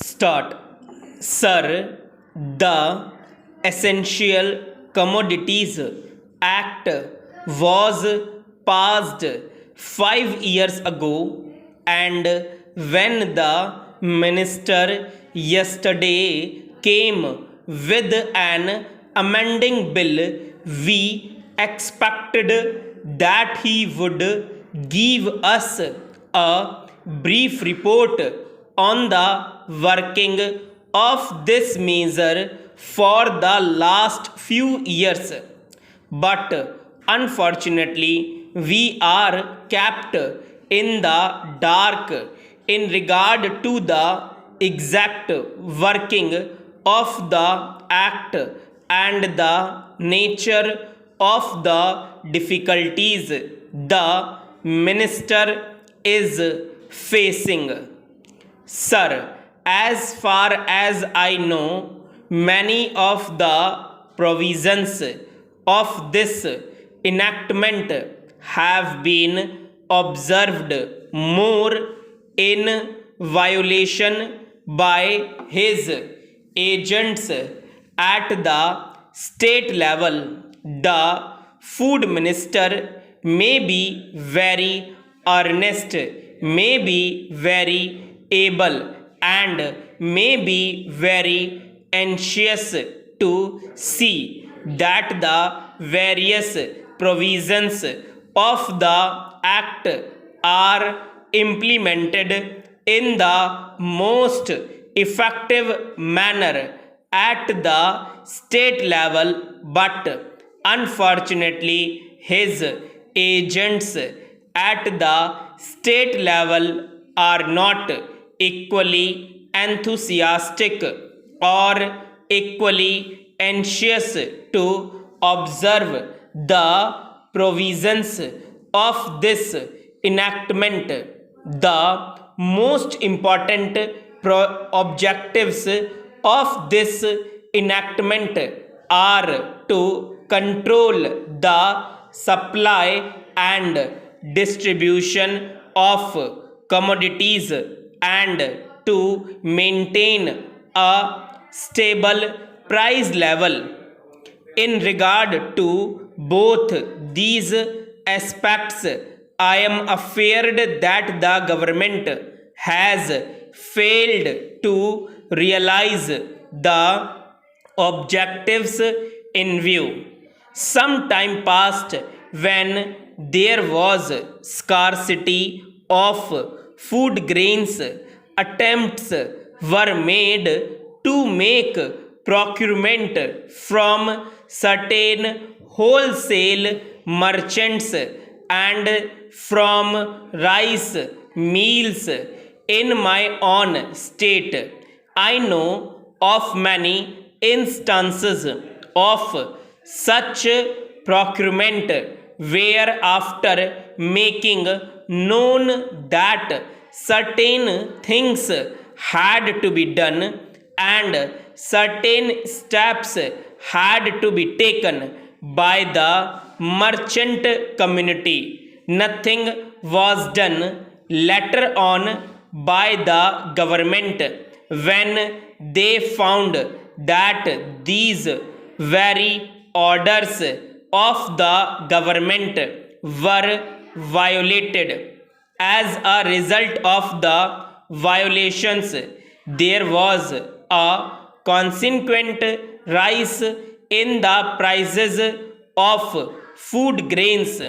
Start. Sir, the Essential Commodities Act was passed 5 years ago, and when the minister yesterday came with an amending bill, we expected that he would give us a brief report on the working of this measure for the last few years. But unfortunately, we are kept in the dark in regard to the exact working of the act and the nature of the difficulties the minister is facing. Sir, as far as I know, many of the provisions of this enactment have been observed more in violation by his agents at the state level. The food minister may be very earnest, may be very able, and may be very anxious to see that the various provisions of the act are implemented in the most effective manner at the state level, but unfortunately, his agents at the state level are not equally enthusiastic or equally anxious to observe the provisions of this enactment. The most important objectives of this enactment are to control the supply and distribution of commodities and to maintain a stable price level. In regard to both these aspects, I am afraid that the government has failed to realize the objectives in view. Some time passed when there was scarcity of food grains. Attempts were made to make procurement from certain wholesale merchants and from rice mills. In my own state, I know of many instances of such procurement where, after making known that certain things had to be done and certain steps had to be taken by the merchant community, nothing was done. Later on, by the government, when they found that these very orders of the government were violated. As a result of the violations, there was a consequent rise in the prices of food grains.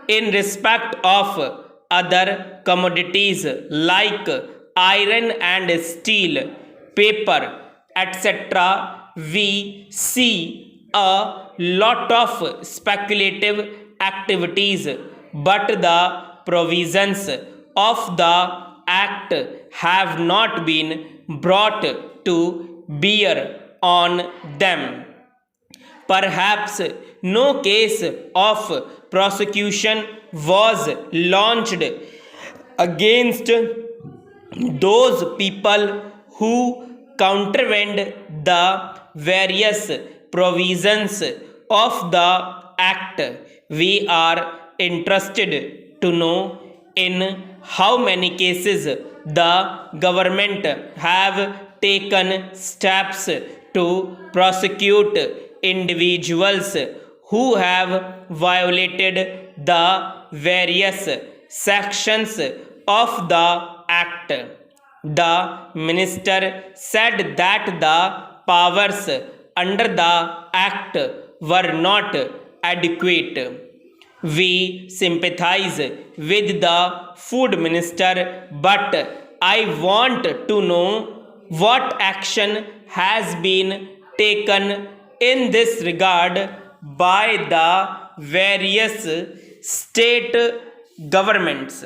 In respect of other commodities like iron and steel, paper, etc., we see a lot of speculative activities, but the provisions of the act have not been brought to bear on them. Perhaps no case of prosecution was launched against those people who contravened the various provisions of the act. We are interested to know in how many cases the government have taken steps to prosecute individuals who have violated the various sections of the Act. The minister said that the powers under the Act were not adequate. We sympathize with the food minister, but I want to know what action has been taken in this regard by the various state governments.